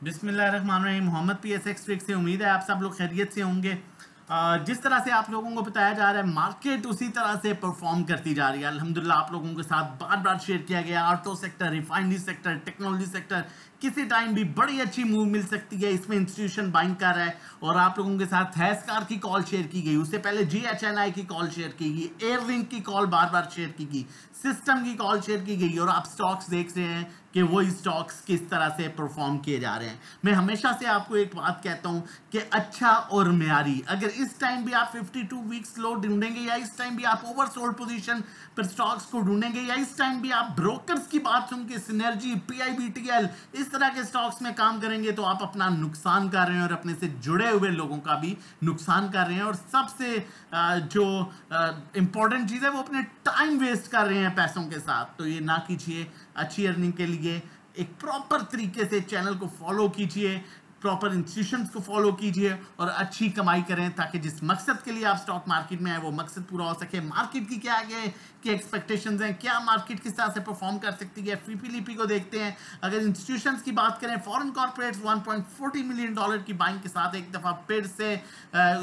बिस्मिल्लाहिर्रहमानिर्रहीम। Mohammad PSX trick से उम्मीद है आप सब लोग खैरियत से होंगे। जिस तरह से आप लोगों को बताया जा रहा है मार्केट उसी तरह से परफॉर्म करती जा रही है। अल्हम्दुलिल्लाह आप लोगों के साथ बार बार शेयर किया गया auto sector, refinery sector, technology sector किसी टाइम भी बड़ी अच्छी मूव मिल सकती है। इसमें इंस्टीट्यूशन बाइंग कर रहा है और आप लोगों के साथ हैस्कार की कॉल शेयर की गई, उससे पहले GHNI की कॉल शेयर की गई, एयरलिंक की कॉल बार बार शेयर की गई, सिस्टम की कॉल शेयर की गई और आप स्टॉक्स देख रहे हैं कि वो स्टॉक्स किस तरह से परफॉर्म किए जा रहे हैं। मैं हमेशा से आपको एक बात कहता हूं कि अच्छा और म्यारी, अगर इस टाइम भी आप 52 वीक्स लो ढूंढेंगे या इस टाइम भी आप ओवरसोल्ड पोजीशन पर स्टॉक्स को ढूंढेंगे या इस टाइम भी आप ब्रोकर्स की बात सुन के सिनर्जी, PIBTL इस तरह के स्टॉक्स में काम करेंगे तो आप अपना नुकसान कर रहे हैं और अपने से जुड़े हुए लोगों का भी नुकसान कर रहे हैं। और सबसे जो इंपॉर्टेंट चीज़ है वो अपने टाइम वेस्ट कर रहे हैं पैसों के साथ। तो ये ना कीजिए। अच्छी अर्निंग के लिए एक प्रॉपर तरीके से चैनल को फॉलो कीजिए, प्रॉपर इंस्टीट्यूशंस को फॉलो कीजिए और अच्छी कमाई करें ताकि जिस मकसद के लिए आप स्टॉक मार्केट में आए वो मकसद पूरा हो सके। मार्केट की क्या आगे की एक्सपेक्टेशंस हैं, क्या मार्केट किस तरह से परफॉर्म कर सकती है। FPLP को देखते हैं। अगर इंस्टीट्यूशंस की बात करें, फॉरेन कॉर्पोरेट्स $1.40 मिलियन की बाइंग के साथ एक दफ़ा फिर से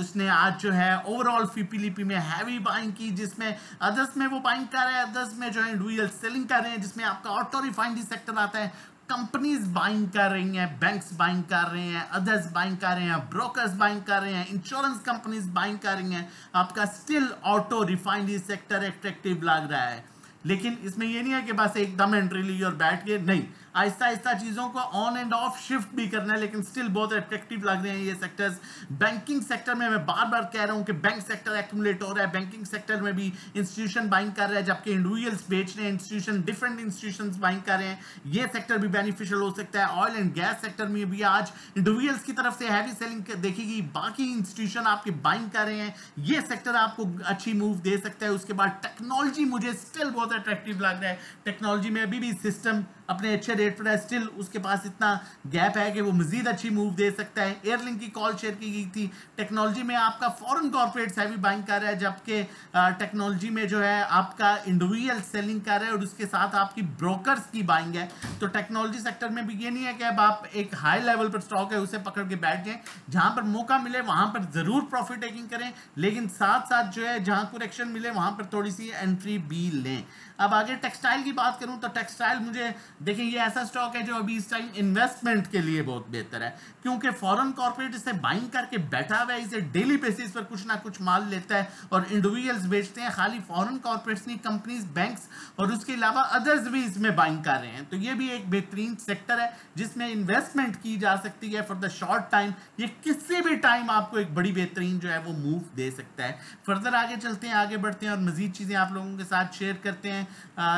उसने आज जो है ओवरऑल FPLP में हैवी बाइंग की, जिसमें अदर्स में वो बाइंग कर रहे हैं, अदर्स में जो है इंडिविजुअल सेलिंग कर रहे हैं, जिसमें आपका ऑटो रिफाइनरी सेक्टर आता है। कंपनीज बाइंग कर रही हैं, बैंक्स बाइंग कर रहे हैं, अदर्स बाइंग कर रहे हैं, ब्रोकर्स बाइंग कर रहे हैं, इंश्योरेंस कंपनीज बाइंग कर रही हैं। आपका still auto refinery sector attractive लग रहा है, लेकिन इसमें ये नहीं है कि बस एकदम एंट्री ली और बैठ के, नहीं, आहिस्ता आहिस्ता चीज़ों को ऑन एंड ऑफ शिफ्ट भी करना है, लेकिन स्टिल बहुत अट्रैक्टिव लग रहे हैं ये सेक्टर्स। बैंकिंग सेक्टर में मैं बार बार कह रहा हूं कि बैंक सेक्टर एक्यूमुलेट हो रहा है, बैंकिंग सेक्टर में भी इंस्टीट्यूशन बाइंग कर रहा है जबकि इंडिविजुअल्स बेच रहे हैं, इंस्टीट्यूशन डिफरेंट इंस्टीट्यूशंस बाइंग कर रहे हैं। ये सेक्टर भी बेनिफिशियल हो सकता है। ऑयल एंड गैस सेक्टर में भी आज इंडिविजुअल्स की तरफ से हैवी सेलिंग देखेगी, बाकी इंस्टीट्यूशन आपके बाइंग कर रहे हैं। ये सेक्टर आपको अच्छी मूव दे सकता है। उसके बाद टेक्नोलॉजी मुझे स्टिल बहुत अट्रैक्टिव लग रहा है। टेक्नोलॉजी में अभी भी सिस्टम अपने अच्छे रेट पर है, स्टिल उसके पास इतना गैप है कि वो मजीद अच्छी मूव दे सकता है। एयरलिंक की कॉल शेयर की गई थी। टेक्नोलॉजी में आपका फॉरेन कॉर्पोरेट्स हैवी बाइंग कर रहा है जबकि टेक्नोलॉजी में जो है आपका इंडिविजुअल सेलिंग कर रहा है और उसके साथ आपकी ब्रोकर्स की बाइंग है। तो टेक्नोलॉजी सेक्टर में भी ये नहीं है कि अब आप एक हाई लेवल पर स्टॉक है उसे पकड़ के बैठ जाएं। जहां पर मौका मिले वहां पर जरूर प्रॉफिट टेकिंग करें, लेकिन साथ साथ जो है जहां करेक्शन मिले वहां पर थोड़ी सी एंट्री भी लें। अब आगे टेक्सटाइल की बात करूं तो टेक्सटाइल मुझे देखिए ये ऐसा स्टॉक है जो अभी इस टाइम इन्वेस्टमेंट के लिए बहुत बेहतर है, क्योंकि फॉरेन कॉर्पोरेट इसे बाइंग करके बैठा हुआ है, इसे डेली बेसिस पर कुछ ना कुछ माल लेता है और इंडिविजुअल्स बेचते हैं। खाली फॉरेन कॉर्पोरेट्स नहीं, कंपनीज, बैंक्स और उसके अलावा अदर्स भी इसमें बाइंग कर रहे हैं। तो ये भी एक बेहतरीन सेक्टर है जिसमें इन्वेस्टमेंट की जा सकती है फॉर द शॉर्ट टाइम। ये किसी भी टाइम आपको एक बड़ी बेहतरीन जो है वो मूव दे सकता है। फर्दर आगे चलते हैं, आगे बढ़ते हैं और मजीद चीजें आप लोगों के साथ शेयर करते हैं।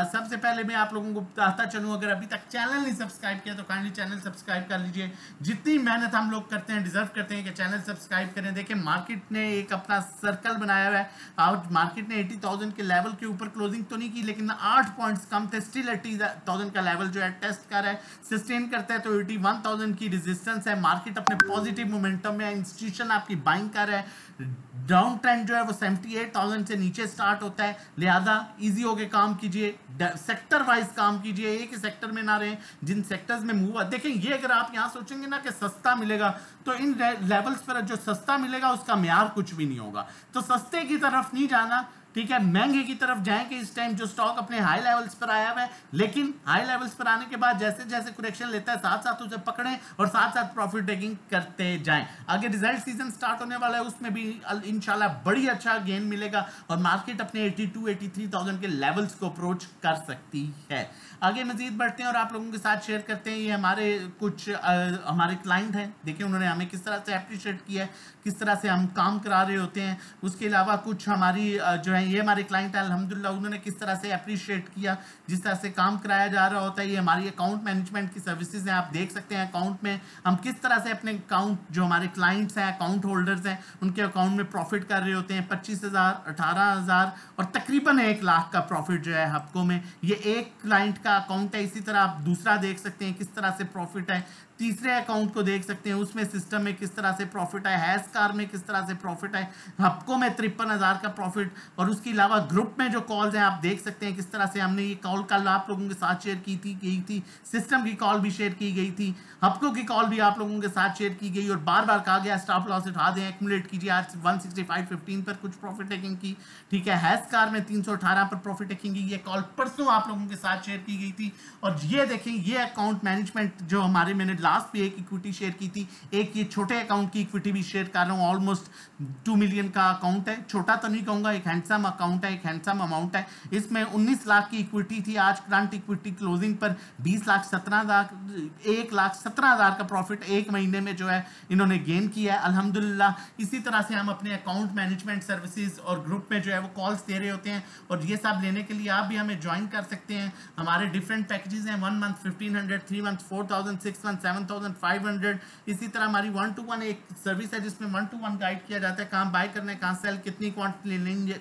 सबसे पहले मैं आप लोगों को बताता चलूं, अगर अभी तक चैनल नहीं सब्सक्राइब किया तो काइंडली चैनल सब्सक्राइब कर लीजिए। जितनी मेहनत हम लोग करते हैं डिजर्व करते हैं कि चैनल सब्सक्राइब करें। देखिए मार्केट ने एक अपना सर्कल बनाया हुआ है। आज मार्केट ने 80,000 के लेवल के ऊपर क्लोजिंग तो नहीं की, लेकिन 8 पॉइंट्स कम थे, स्टिल 80,000 का लेवल जो है टेस्ट कर रहा है, सस्टेन करता है तो 81,000 की रेजिस्टेंस है। मार्केट अपने पॉजिटिव मोमेंटम में, इंस्टीट्यूशन आपकी बाइंग कर रहा है। डाउन ट्रेंड जो है वो 78,000 से नीचे स्टार्ट होता है, लिहाजा इजी होके काम कीजिए, सेक्टर वाइज काम कीजिए, एक ही सेक्टर में ना रहें। जिन सेक्टर्स में मूव देखें, ये अगर आप यहां सोचेंगे ना कि सस्ता मिलेगा तो इन लेवल्स पर जो सस्ता मिलेगा उसका म्यार कुछ भी नहीं होगा। तो सस्ते की तरफ नहीं जाना, ठीक है, महंगे की तरफ जाएं कि इस टाइम जो स्टॉक अपने हाई लेवल्स पर आया हुआ है, लेकिन हाई लेवल्स पर आने के बाद जैसे जैसे करेक्शन लेता है साथ साथ उसे पकड़ें और साथ साथ प्रॉफिट टेकिंग करते जाएं। आगे रिजल्ट सीजन स्टार्ट होने वाला है, उसमें भी इंशाल्लाह बड़ी अच्छा गेन मिलेगा और मार्केट अपने 82-83,000 के लेवल्स को अप्रोच कर सकती है। आगे मजीद बढ़ते हैं और आप लोगों के साथ शेयर करते हैं। ये हमारे कुछ हमारे क्लाइंट हैं, देखिए उन्होंने हमें किस तरह से अप्रिशिएट किया है, किस तरह से हम काम करा रहे होते हैं। उसके अलावा कुछ हमारी जो है ये हमारे क्लाइंट है, अल्हम्दुलिल्लाह उन्होंने किस तरह से अप्रिशिएट किया, जिस तरह से काम कराया जा रहा होता है। ये हमारी अकाउंट मैनेजमेंट की सर्विसेज हैं, आप देख सकते हैं अकाउंट में हम किस तरह से अपने अकाउंट, जो हमारे क्लाइंट्स हैं, अकाउंट होल्डर्स हैं, उनके अकाउंट में प्रॉफिट कर रहे होते हैं। 25,000, 18,000 और तकरीबन 1 लाख का प्रॉफिट जो है हफ्तों में। ये एक क्लाइंट का अकाउंट है। इसी तरह आप दूसरा देख सकते हैं किस तरह से प्रॉफिट है। तीसरे अकाउंट को देख सकते हैं, उसमें सिस्टम में किस तरह से प्रॉफिट है, हैशकार में किस तरह से प्रॉफिट है, हपको में 53,000 का प्रॉफिट, और उसके अलावा ग्रुप में जो कॉल्स हैं आप देख सकते हैं किस तरह से हमने ये कॉल कल आप लोगों के साथ शेयर की थी, सिस्टम की कॉल भी शेयर की गई थी, हपको की कॉल भी आप लोगों के साथ शेयर की गई, और बार बार कहा गया स्टॉप लॉस उठा दें, एक्यूमुलेट कीजिए। आज 165.15 पर कुछ प्रॉफिट टेकिंग की, ठीक है। हैशकार में 318 पर प्रॉफिट टेकिंग की, ये कॉल परसों आप लोगों के साथ शेयर की गई थी। और ये देखें, ये अकाउंट मैनेजमेंट जो हमारे, मैंने लास्ट पे एक इक्विटी शेयर की थी, एक ये छोटे अकाउंट की इक्विटी भी शेयर कर रहा हूँ। ऑलमोस्ट 2 मिलियन का अकाउंट है, छोटा तो नहीं कहूँगा, एक हैंडसम अकाउंट है, एक हैंडसम अमाउंट है। इसमें 19 लाख की इक्विटी थी, आज करंट इक्विटी क्लोजिंग पर 1,17,000 का प्रॉफिट एक महीने में जो है इन्होंने गेन किया है, अल्हम्दुलिल्लाह। इसी तरह से हम अपने अकाउंट मैनेजमेंट सर्विसेज और ग्रुप में जो है वो कॉल्स दे रहे होते हैं, और ये सब लेने के लिए आप भी हमें ज्वाइन कर सकते हैं। हमारे डिफरेंट पैकेजेस हैं, 1 मंथ 1,500, 3 मंथ 4,000, 6 मंथ 7,500। इसी तरह हमारी 1-to-1 एक सर्विस है जिसमें 1-to-1 गाइड किया जाता है, कहाँ बाय करना है, कहाँ सेल, कितनी क्वांटिटी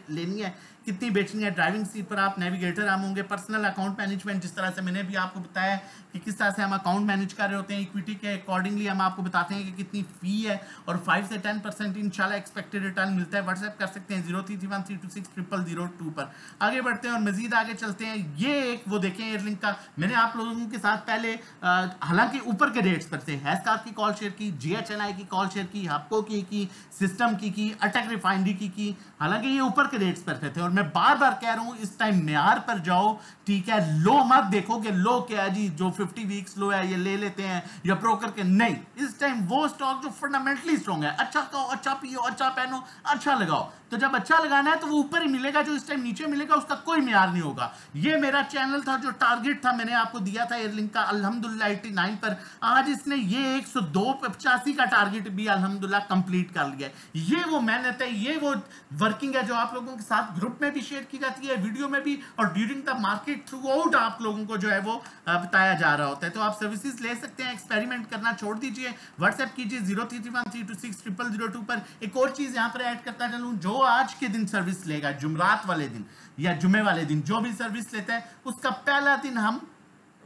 लेनी है, कितनी बेचनी है। ड्राइविंग सीट पर आप नेविगेटर हम होंगे। पर्सनल अकाउंट मैनेजमेंट, जिस तरह से मैंने भी आपको बताया कि किस तरह से हम अकाउंट मैनेज कर रहे होते हैं, इक्विटी के अकॉर्डिंगली हम आपको बताते हैं कि कितनी फी है, और 5 से 10% इंशाल्लाह एक्सपेक्टेड रिटर्न मिलता है। व्हाट्सएप कर सकते हैं 0331326002 पर। आगे बढ़ते हैं और मजीद आगे चलते हैं। ये एक वो देखें एयरलिंक का, मैंने आप लोगों के साथ पहले हालांकि ऊपर के डेट्स पर थे, हैशकार की कॉल शेयर की, GHNI की कॉल शेयर की, हपको की, सिस्टम की, अटक रिफाइनरी की, हालांकि ये ऊपर के डेट्स पर थे। और मैं बार बार कह रहा हूं, इस टाइम म्यार पर जाओ, ठीक है। लो मत देखो कि लो क्या है जी, जो 50 वीक्स लो है ये ले लेते हैं या ब्रोकर के, नहीं। इस टाइम वो स्टॉक जो फंडामेंटली स्ट्रॉन्ग है, अच्छा खाओ, अच्छा पियो, अच्छा पहनो, अच्छा लगाओ। तो जब अच्छा लगाना है तो वो ऊपर ही मिलेगा, जो इस टाइम नीचे मिलेगा उसका कोई म्यार नहीं होगा। ये मेरा चैनल था, जो टारगेट था मैंने आपको दिया था एयरलिंक का, अल्हम्दुलिल्लाह 89 पर। आज इसने ये 102.85 का टारगेट भी अल्हम्दुलिल्लाह कंप्लीट कर लिया है। ये वो मेहनत है, ये वो वर्किंग है जो आप लोगों के साथ ग्रुप में भी शेयर की जाती है, वीडियो में भी, और during the market through out आप लोगों को जो है वो बताया जा रहा होता है। तो आप सर्विसेज ले सकते हैं, एक्सपेरिमेंट करना छोड़ दीजिए। व्हाट्सएप कीजिए 0331326002 पर। एक और चीज यहां पर ऐड करता चलूं, जो आज के दिन सर्विस लेगा, जुमरात वाले दिन या जुमे वाले दिन जो भी सर्विस लेता है, उसका पहला दिन हम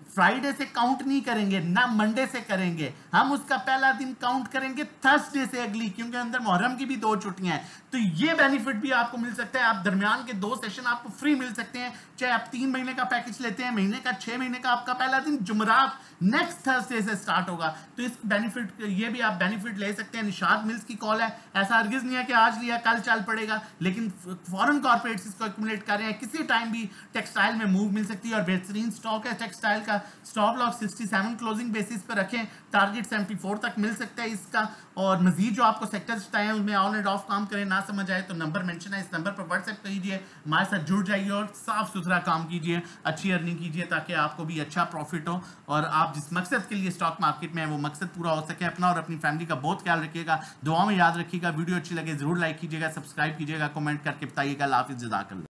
फ्राइडे से काउंट नहीं करेंगे, ना मंडे से करेंगे, हम उसका पहला दिन काउंट करेंगे थर्सडे से अगली, क्योंकि अंदर मुहर्रम की भी 2 छुट्टियां हैं। तो ये बेनिफिट भी आपको मिल सकता है। आप दरमियान के 2 सेशन आपको फ्री मिल सकते हैं, चाहे आप 3 महीने का पैकेज लेते हैं, महीने का, 6 महीने का। आपका पहला दिन जुमरात नेक्स्ट थर्सडे से स्टार्ट होगा, तो इस बेनिफिट, ये भी आप बेनिफिट ले सकते हैं। निशाद मिल्स की कॉल है, ऐसा हरगिज नहीं है कि आज लिया कल चल पड़ेगा, लेकिन फॉरेन कॉर्पोरेट्स इसको एक्यूमुलेट कर रहे हैं, किसी टाइम भी टेक्सटाइल में मूव मिल सकती है, और बेहतरीन स्टॉक है टेक्सटाइल का। स्टॉप लॉस 67 क्लोजिंग बेसिस पर रखें, टारगेट 74 तक मिल सकता है इसका। और मजीद जो आपको सेक्टर्स बताए हैं उनमें ऑन एंड ऑफ काम करें, ना समझ आए तो नंबर मेंशन है, इस नंबर पर व्हाट्सएप कीजिए, हमारे साथ जुड़ जाइए और साफ सुथरा काम कीजिए, अच्छी अर्निंग कीजिए, ताकि आपको भी अच्छा प्रॉफिट हो और आप जिस मकसद के लिए स्टॉक मार्केट में है वो मकसद पूरा हो सके। अपना और अपनी फैमिली का बहुत ख्याल रखिएगा, दुआ में याद रखिएगा। वीडियो अच्छी लगे जरूर लाइक कीजिएगा, सब्सक्राइब कीजिएगा, कमेंट करके बताइएगा। हाफिज़, जज़ाकल्लाह।